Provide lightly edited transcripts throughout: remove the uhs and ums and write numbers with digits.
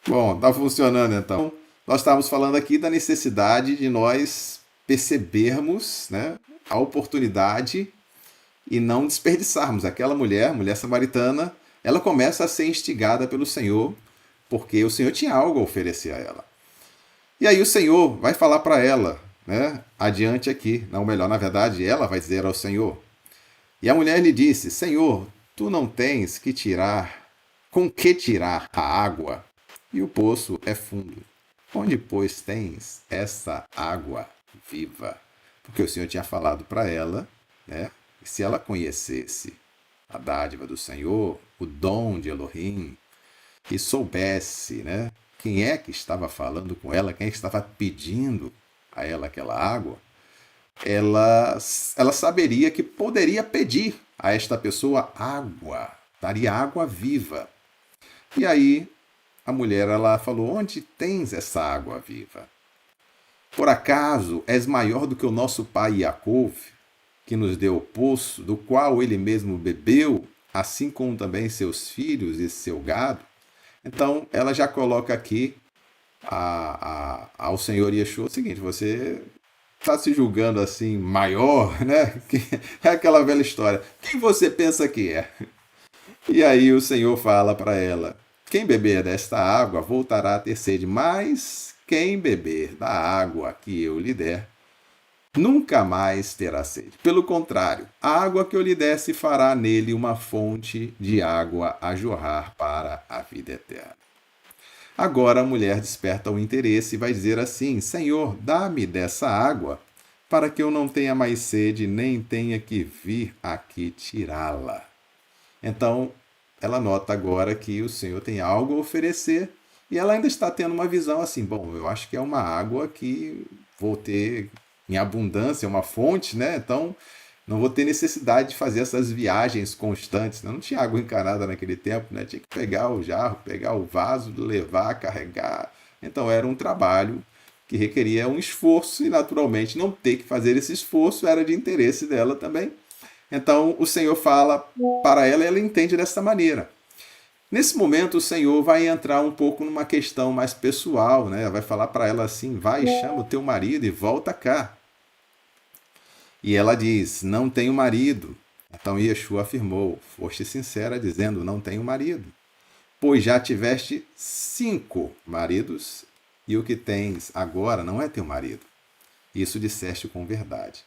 Bom, tá funcionando então. Nós estávamos falando aqui da necessidade de nós percebermos, né, a oportunidade e não desperdiçarmos. Aquela mulher, mulher samaritana, ela começa a ser instigada pelo Senhor, porque o Senhor tinha algo a oferecer a ela. E aí o Senhor vai falar para ela, né, adiante aqui, não melhor, na verdade, ela vai dizer ao Senhor. E a mulher lhe disse: Senhor, tu não tens que tirar, com que tirar a água? E o poço é fundo. Onde, pois, tens essa água viva? Porque o Senhor tinha falado para ela, né? E se ela conhecesse a dádiva do Senhor, o dom de Elohim, e soubesse, né, quem é que estava falando com ela, quem é que estava pedindo a ela aquela água, ela, ela saberia que poderia pedir a esta pessoa água, daria água viva. E aí a mulher ela falou: Onde tens essa água viva? Por acaso és maior do que o nosso pai Jacov, que nos deu o poço, do qual ele mesmo bebeu, assim como também seus filhos e seu gado? Então ela já coloca aqui ao Senhor Yeshua o seguinte: você está se julgando assim maior, né? É aquela velha história. Quem você pensa que é? E aí o Senhor fala para ela: Quem beber desta água voltará a ter sede, mas quem beber da água que eu lhe der nunca mais terá sede. Pelo contrário, a água que eu lhe der se fará nele uma fonte de água a jorrar para a vida eterna. Agora a mulher desperta o interesse e vai dizer assim: Senhor, dá-me dessa água, para que eu não tenha mais sede, nem tenha que vir aqui tirá-la. Então, ela nota agora que o Senhor tem algo a oferecer e ela ainda está tendo uma visão assim: bom, eu acho que é uma água que vou ter em abundância, uma fonte, né? Então, não vou ter necessidade de fazer essas viagens constantes, né? Não tinha água encanada naquele tempo, né? Tinha que pegar o jarro, pegar o vaso, levar, carregar. Então era um trabalho que requeria um esforço e naturalmente não ter que fazer esse esforço era de interesse dela também. Então o Senhor fala para ela e ela entende dessa maneira. Nesse momento o Senhor vai entrar um pouco numa questão mais pessoal, né? Vai falar para ela assim: vai, chama o teu marido e volta cá. E ela diz: Não tenho marido. Então Yeshua afirmou: Foste sincera, dizendo: Não tenho marido. Pois já tiveste 5 maridos, e o que tens agora não é teu marido. Isso disseste com verdade.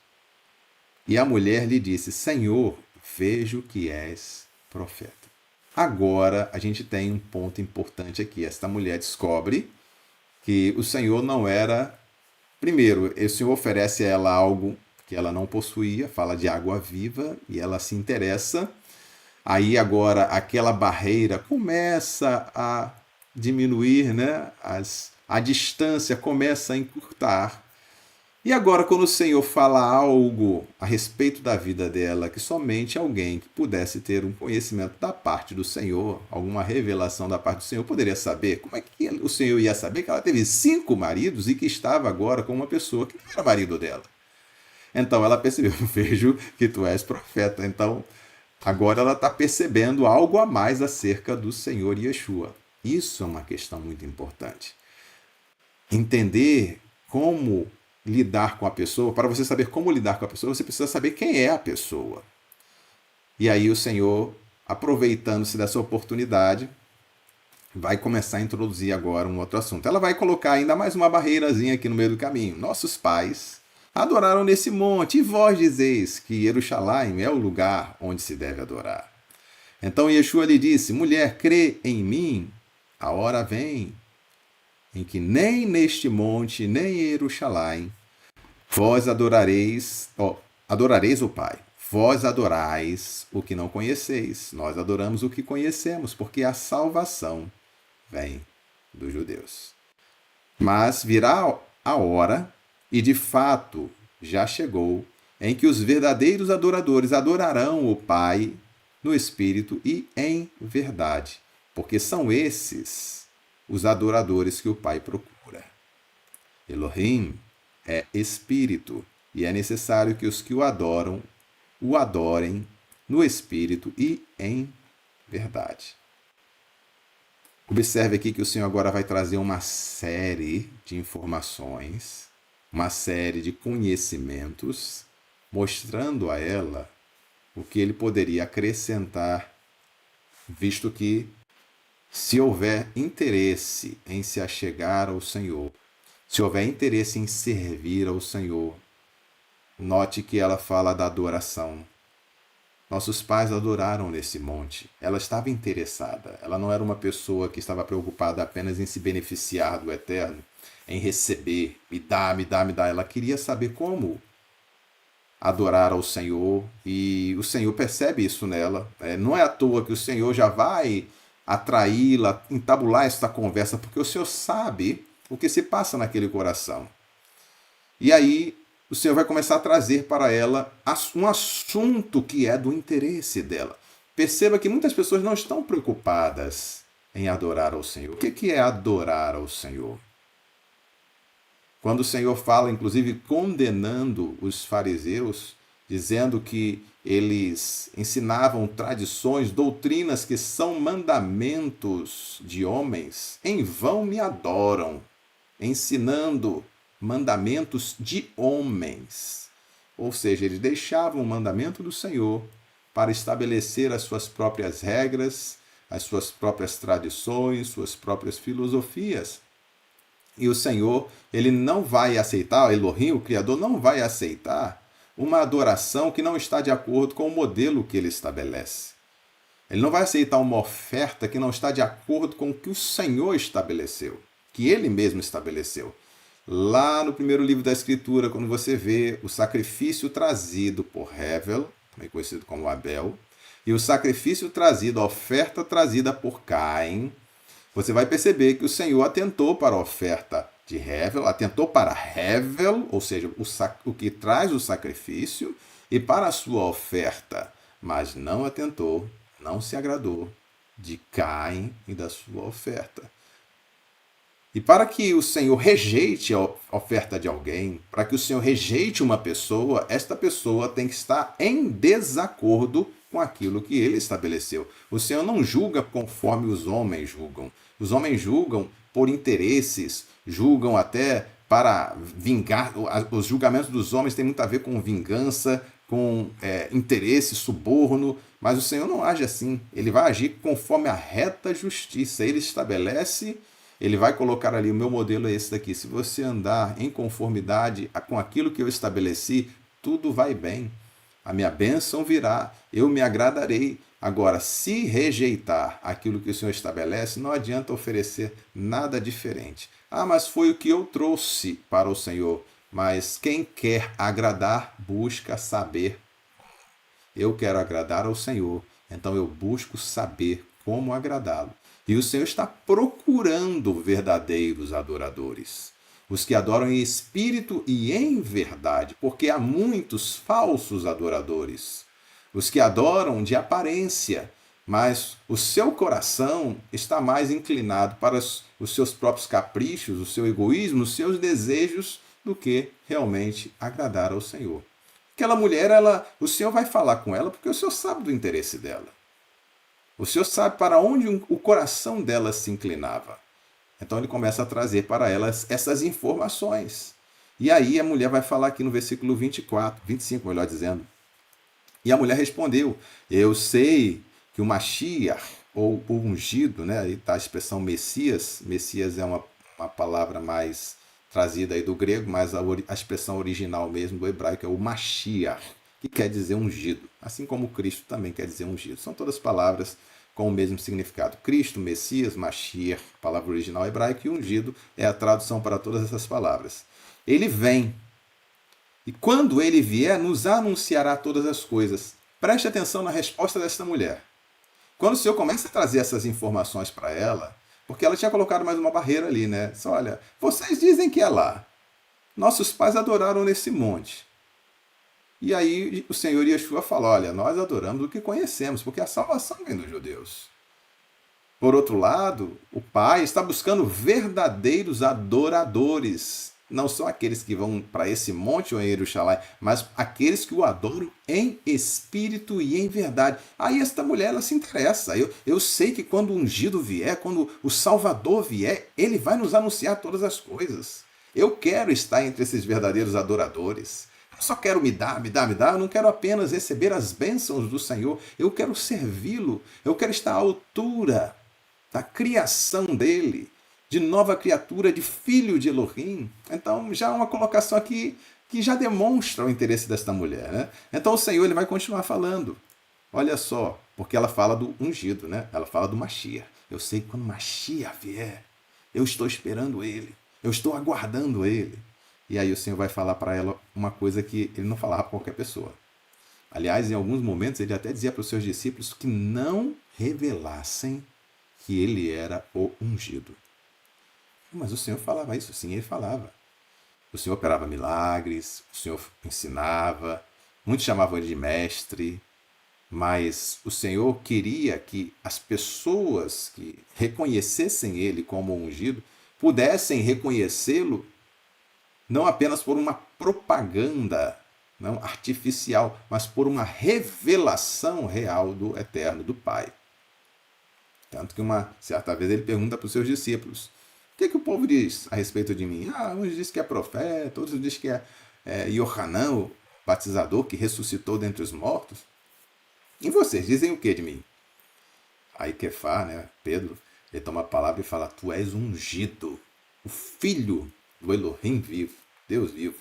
E a mulher lhe disse: Senhor, vejo que és profeta. Agora a gente tem um ponto importante aqui. Esta mulher descobre que o Senhor não era. Primeiro, o Senhor oferece a ela algo que ela não possuía, fala de água viva, e ela se interessa. Aí agora aquela barreira começa a diminuir, né? A distância começa a encurtar. E agora, quando o Senhor fala algo a respeito da vida dela, que somente alguém que pudesse ter um conhecimento da parte do Senhor, alguma revelação da parte do Senhor, poderia saber, como é que o Senhor ia saber que ela teve 5 maridos e que estava agora com uma pessoa que não era marido dela? Então ela percebeu: vejo que tu és profeta. Então agora ela está percebendo algo a mais acerca do Senhor Yeshua. Isso é uma questão muito importante. Entender como lidar com a pessoa. Para você saber como lidar com a pessoa, você precisa saber quem é a pessoa. E aí o Senhor, aproveitando-se dessa oportunidade, vai começar a introduzir agora um outro assunto. Ela vai colocar ainda mais uma barreirazinha aqui no meio do caminho. Nossos pais adoraram nesse monte, e vós dizeis que Jerusalém é o lugar onde se deve adorar. Então Yeshua lhe disse: Mulher, crê em mim, a hora vem em que nem neste monte, nem em Jerusalém, vós adorareis o Pai. Vós adorais o que não conheceis, nós adoramos o que conhecemos, porque a salvação vem dos judeus. Mas virá a hora, e de fato já chegou, em que os verdadeiros adoradores adorarão o Pai no Espírito e em verdade, porque são esses os adoradores que o Pai procura. Elohim é Espírito, e é necessário que os que o adorem no Espírito e em verdade. Observe aqui que o Senhor agora vai trazer uma série de informações, uma série de conhecimentos, mostrando a ela o que ele poderia acrescentar, visto que, se houver interesse em se achegar ao Senhor, se houver interesse em servir ao Senhor, note que ela fala da adoração. Nossos pais adoraram nesse monte. Ela estava interessada. Ela não era uma pessoa que estava preocupada apenas em se beneficiar do Eterno, em receber, me dá, me dá, me dá. Ela queria saber como adorar ao Senhor, e o Senhor percebe isso nela. Não é à toa que o Senhor já vai atraí-la, entabular esta conversa, porque o Senhor sabe o que se passa naquele coração. E aí o Senhor vai começar a trazer para ela um assunto que é do interesse dela. Perceba que muitas pessoas não estão preocupadas em adorar ao Senhor. O que é adorar ao Senhor? Quando o Senhor fala, inclusive, condenando os fariseus, dizendo que eles ensinavam tradições, doutrinas que são mandamentos de homens, em vão me adoram, ensinando mandamentos de homens. Ou seja, eles deixavam o mandamento do Senhor para estabelecer as suas próprias regras, as suas próprias tradições, suas próprias filosofias. E o Senhor, ele não vai aceitar, Elohim, o Criador, não vai aceitar uma adoração que não está de acordo com o modelo que ele estabelece. Ele não vai aceitar uma oferta que não está de acordo com o que o Senhor estabeleceu, que ele mesmo estabeleceu. Lá no primeiro livro da Escritura, quando você vê o sacrifício trazido por Hevel, também conhecido como Abel, e o sacrifício trazido, a oferta trazida por Caim, você vai perceber que o Senhor atentou para a oferta de Hevel, atentou para Hevel, ou seja, o que traz o sacrifício, e para a sua oferta, mas não atentou, não se agradou de Caim e da sua oferta. E para que o Senhor rejeite a oferta de alguém, para que o Senhor rejeite uma pessoa, esta pessoa tem que estar em desacordo com aquilo que ele estabeleceu. O Senhor não julga conforme os homens julgam. Os homens julgam por interesses, julgam até para vingar. Os julgamentos dos homens têm muito a ver com vingança, com interesse, suborno, mas o Senhor não age assim. Ele vai agir conforme a reta justiça. Ele estabelece. Ele vai colocar ali, o meu modelo é esse daqui. Se você andar em conformidade com aquilo que eu estabeleci, tudo vai bem. A minha bênção virá, eu me agradarei. Agora, se rejeitar aquilo que o Senhor estabelece, não adianta oferecer nada diferente. Ah, mas foi o que eu trouxe para o Senhor. Mas quem quer agradar, busca saber. Eu quero agradar ao Senhor, então eu busco saber como agradá-lo. E o Senhor está procurando verdadeiros adoradores, os que adoram em espírito e em verdade, porque há muitos falsos adoradores, os que adoram de aparência, mas o seu coração está mais inclinado para os seus próprios caprichos, o seu egoísmo, os seus desejos, do que realmente agradar ao Senhor. Aquela mulher, o Senhor vai falar com ela porque o Senhor sabe do interesse dela. O Senhor sabe para onde o coração dela se inclinava. Então ele começa a trazer para elas essas informações. E aí a mulher vai falar aqui no versículo 25, melhor dizendo. E a mulher respondeu, eu sei que o Mashiach, ou o ungido, né? Aí está a expressão Messias. Messias é uma palavra mais trazida aí do grego, mas a expressão original mesmo do hebraico é o Mashiach, que quer dizer ungido, assim como Cristo também quer dizer ungido. São todas palavras com o mesmo significado. Cristo, Messias, Mashiach, palavra original hebraica, e ungido é a tradução para todas essas palavras. Ele vem, e quando ele vier, nos anunciará todas as coisas. Preste atenção na resposta desta mulher. Quando o Senhor começa a trazer essas informações para ela, porque ela tinha colocado mais uma barreira ali, né? Só, olha, vocês dizem que é lá. Nossos pais adoraram nesse monte. E aí o Senhor Yeshua fala, olha, nós adoramos o que conhecemos, porque a salvação vem dos judeus. Por outro lado, o Pai está buscando verdadeiros adoradores. não são aqueles que vão para esse monte ou em Jerusalém, mas aqueles que o adoram em espírito e em verdade. Aí esta mulher, ela se interessa. Eu sei que quando o ungido vier, quando o Salvador vier, ele vai nos anunciar todas as coisas. Eu quero estar entre esses verdadeiros adoradores. Eu só quero me dar. Eu não quero apenas receber as bênçãos do Senhor. Eu quero servi-lo. Eu quero estar à altura da criação dele, de nova criatura, de filho de Elohim. Então, já uma colocação aqui que já demonstra o interesse desta mulher, né? Então, o Senhor ele vai continuar falando. Olha só, porque ela fala do ungido, né? Ela fala do Mashiach. Eu sei que quando Mashiach vier, eu estou esperando ele. Eu estou aguardando ele. E aí o Senhor vai falar para ela uma coisa que ele não falava para qualquer pessoa. Aliás, em alguns momentos, ele até dizia para os seus discípulos que não revelassem que ele era o ungido. Mas o Senhor falava isso, sim, ele falava. O Senhor operava milagres, o Senhor ensinava, muitos chamavam ele de mestre, mas o Senhor queria que as pessoas que reconhecessem ele como ungido pudessem reconhecê-lo não apenas por uma propaganda não artificial, mas por uma revelação real do Eterno, do Pai. Tanto que uma certa vez ele pergunta para os seus discípulos: o que o povo diz a respeito de mim? Uns dizem que é profeta, outros dizem que é Yohanan, o batizador que ressuscitou dentre os mortos. E vocês dizem o que de mim? Aí Kefá, né, Pedro, ele toma a palavra e fala: tu és ungido, o filho do Elohim vivo, Deus vivo.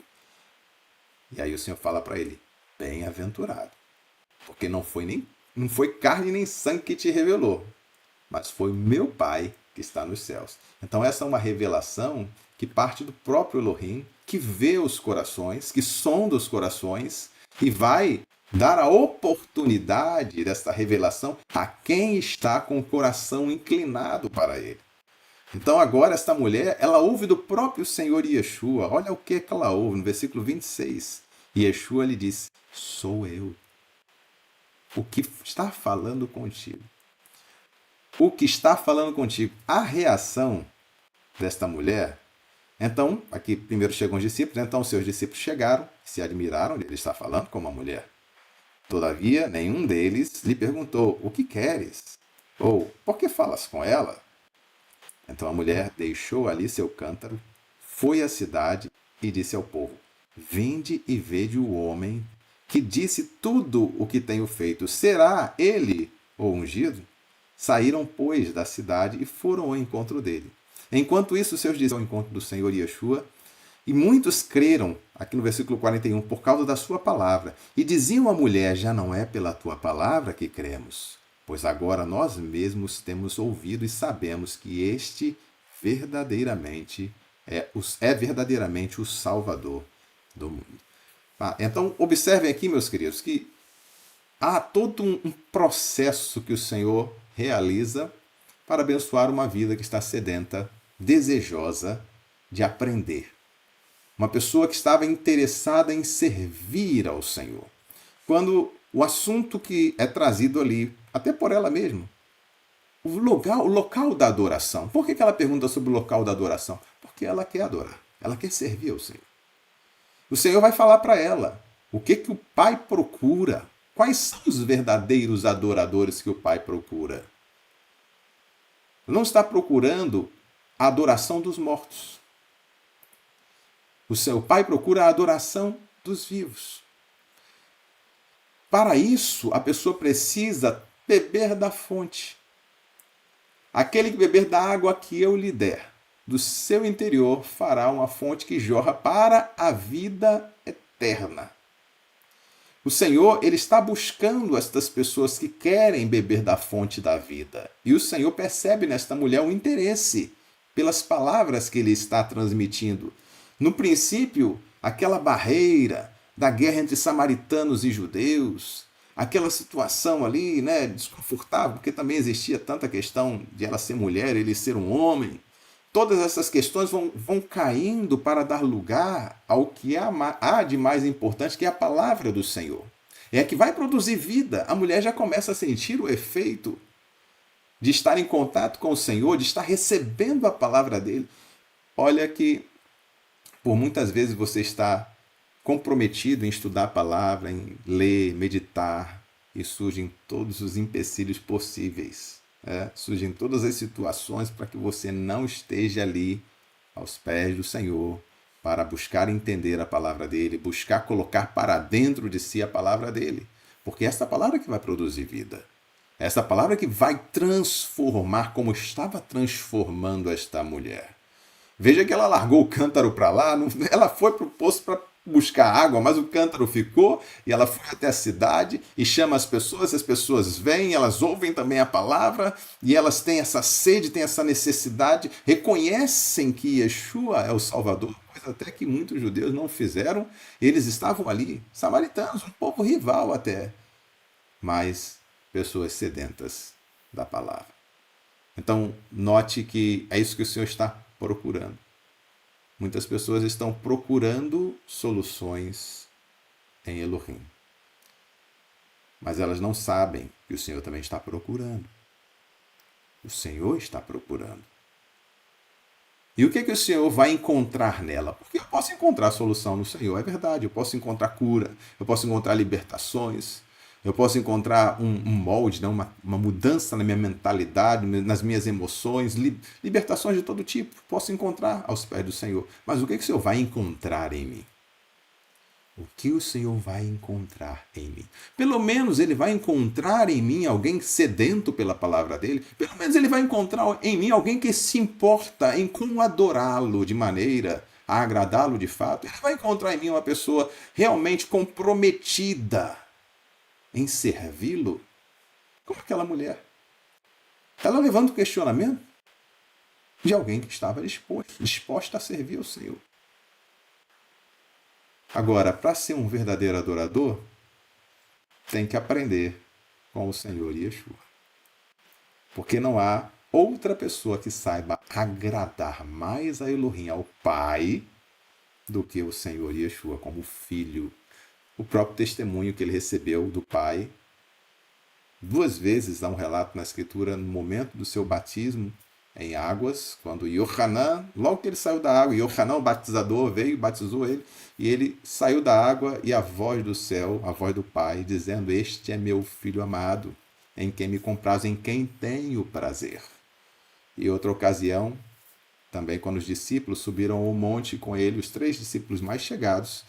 E aí o Senhor fala para ele: bem-aventurado, porque não foi carne nem sangue que te revelou, mas foi meu Pai que está nos céus. Então essa é uma revelação que parte do próprio Elohim, que vê os corações, que sonda os corações e vai dar a oportunidade desta revelação a quem está com o coração inclinado para ele. Então agora esta mulher, ela ouve do próprio Senhor Yeshua. Olha o que ela ouve no versículo 26. Yeshua lhe disse: sou eu, o que está falando contigo. O que está falando contigo. A reação desta mulher. Então, aqui primeiro chegam os discípulos. Então, os seus discípulos chegaram, se admiraram de ele estar falando com uma mulher. Todavia, nenhum deles lhe perguntou: o que queres? Ou, por que falas com ela? Então a mulher deixou ali seu cântaro, foi à cidade e disse ao povo: vinde e vede o homem que disse tudo o que tenho feito. Será ele o ungido? Saíram, pois, da cidade e foram ao encontro dele. Enquanto isso, seus discípulos ao encontro do Senhor Yeshua, e muitos creram, aqui no versículo 41, por causa da sua palavra. E diziam à mulher: já não é pela tua palavra que cremos, pois agora nós mesmos temos ouvido e sabemos que este verdadeiramente é verdadeiramente o Salvador do mundo. Então, observem aqui, meus queridos, que há todo um processo que o Senhor realiza para abençoar uma vida que está sedenta, desejosa de aprender. Uma pessoa que estava interessada em servir ao Senhor. Quando o assunto que é trazido ali, até por ela mesma, o local da adoração. Por que ela pergunta sobre o local da adoração? Porque ela quer adorar, ela quer servir ao Senhor. O Senhor vai falar para ela o que o Pai procura. Quais são os verdadeiros adoradores que o Pai procura? Não está procurando a adoração dos mortos. O seu Pai procura a adoração dos vivos. Para isso, a pessoa precisa beber da fonte. Aquele que beber da água que eu lhe der, do seu interior fará uma fonte que jorra para a vida eterna. O Senhor, ele está buscando estas pessoas que querem beber da fonte da vida. E o Senhor percebe nesta mulher um interesse pelas palavras que ele está transmitindo. No princípio, aquela barreira da guerra entre samaritanos e judeus, aquela situação ali, né, desconfortável, porque também existia tanta questão de ela ser mulher, ele ser um homem. Todas essas questões vão caindo para dar lugar ao que há de mais importante, que é a palavra do Senhor. É que vai produzir vida. A mulher já começa a sentir o efeito de estar em contato com o Senhor, de estar recebendo a palavra dele. Olha que por muitas vezes você está comprometido em estudar a palavra, em ler, meditar, e surgem todos os empecilhos possíveis. Surgem todas as situações para que você não esteja ali aos pés do Senhor para buscar entender a palavra dele, buscar colocar para dentro de si a palavra dele. Porque é essa palavra que vai produzir vida. É essa palavra que vai transformar como estava transformando esta mulher. Veja que ela largou o cântaro para lá, ela foi para o poço para buscar água, mas o cântaro ficou e ela foi até a cidade e chama as pessoas vêm, elas ouvem também a palavra e elas têm essa sede, têm essa necessidade, reconhecem que Yeshua é o Salvador, coisa até que muitos judeus não fizeram, eles estavam ali, samaritanos, um povo rival até, mas pessoas sedentas da palavra. Então, note que é isso que o Senhor está procurando. Muitas pessoas estão procurando soluções em Elohim. Mas elas não sabem que o Senhor também está procurando. O Senhor está procurando. E o que é que o Senhor vai encontrar nela? Porque eu posso encontrar solução no Senhor, é verdade. Eu posso encontrar cura, eu posso encontrar libertações, eu posso encontrar um molde, né? uma mudança na minha mentalidade, nas minhas emoções, libertações de todo tipo. Posso encontrar aos pés do Senhor. Mas o que o Senhor vai encontrar em mim? O que o Senhor vai encontrar em mim? Pelo menos Ele vai encontrar em mim alguém sedento pela palavra dEle. Pelo menos Ele vai encontrar em mim alguém que se importa em como adorá-lo de maneira a agradá-lo de fato. Ele vai encontrar em mim uma pessoa realmente comprometida em servi-lo, como aquela mulher. Ela levanta o questionamento de alguém que estava disposta a servir ao Senhor. Agora, para ser um verdadeiro adorador, tem que aprender com o Senhor Yeshua. Porque não há outra pessoa que saiba agradar mais a Elohim, ao Pai, do que o Senhor Yeshua como Filho. O próprio testemunho que ele recebeu do Pai. 2 vezes há um relato na Escritura, no momento do seu batismo em águas, quando Yohanan, logo que ele saiu da água, Yohanan, o batizador, veio e batizou ele, e ele saiu da água e a voz do céu, a voz do Pai, dizendo: "Este é meu Filho amado, em quem me comprazo, em quem tenho prazer." E outra ocasião, também quando os discípulos subiram ao monte com ele, os 3 discípulos mais chegados,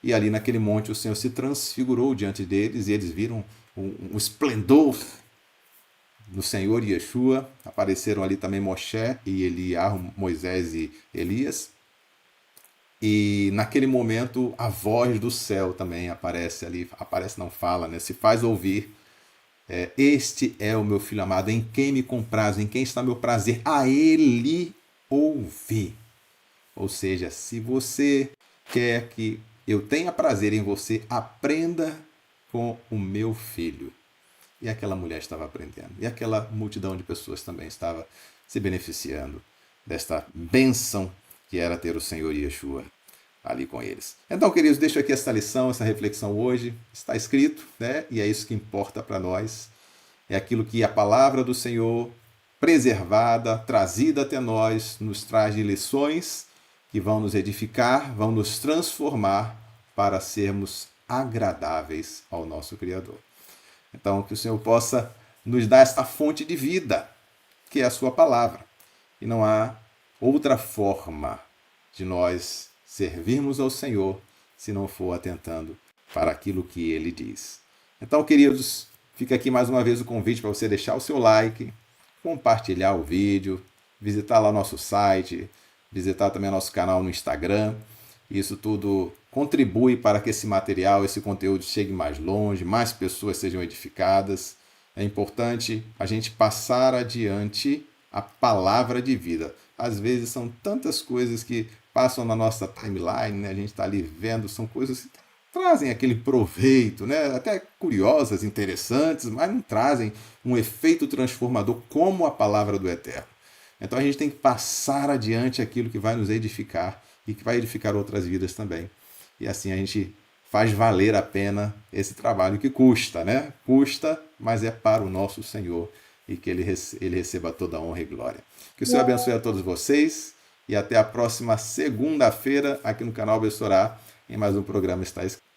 e ali naquele monte o Senhor se transfigurou diante deles e eles viram um esplendor do Senhor Yeshua. Apareceram ali também Moshe e Eliarro, Moisés e Elias. E naquele momento a voz do céu também aparece ali. Aparece, não fala, né? Se faz ouvir. Este é o meu Filho amado, em quem me comprazo, em quem está meu prazer. A ele ouvi. Ou seja, se você quer que eu tenha prazer em você, aprenda com o meu filho. E aquela mulher estava aprendendo. E aquela multidão de pessoas também estava se beneficiando desta bênção que era ter o Senhor Yeshua ali com eles. Então, queridos, deixo aqui essa lição, essa reflexão hoje. Está escrito, né? E é isso que importa para nós. É aquilo que a palavra do Senhor, preservada, trazida até nós, nos traz de lições que vão nos edificar, vão nos transformar para sermos agradáveis ao nosso Criador. Então, que o Senhor possa nos dar esta fonte de vida, que é a sua palavra. E não há outra forma de nós servirmos ao Senhor se não for atentando para aquilo que Ele diz. Então, queridos, fica aqui mais uma vez o convite para você deixar o seu like, compartilhar o vídeo, visitar lá o nosso site, visitar também nosso canal no Instagram. Isso tudo contribui para que esse material, esse conteúdo chegue mais longe, mais pessoas sejam edificadas. É importante a gente passar adiante a palavra de vida. Às vezes são tantas coisas que passam na nossa timeline, né? A gente está ali vendo, são coisas que trazem aquele proveito, né? Até curiosas, interessantes, mas não trazem um efeito transformador como a palavra do Eterno. Então a gente tem que passar adiante aquilo que vai nos edificar e que vai edificar outras vidas também. E assim a gente faz valer a pena esse trabalho que custa, né? Custa, mas é para o nosso Senhor e que Ele receba toda a honra e glória. Que o Senhor abençoe a todos vocês. e até a próxima segunda-feira aqui no canal Bessorá em mais um programa Está Escrito.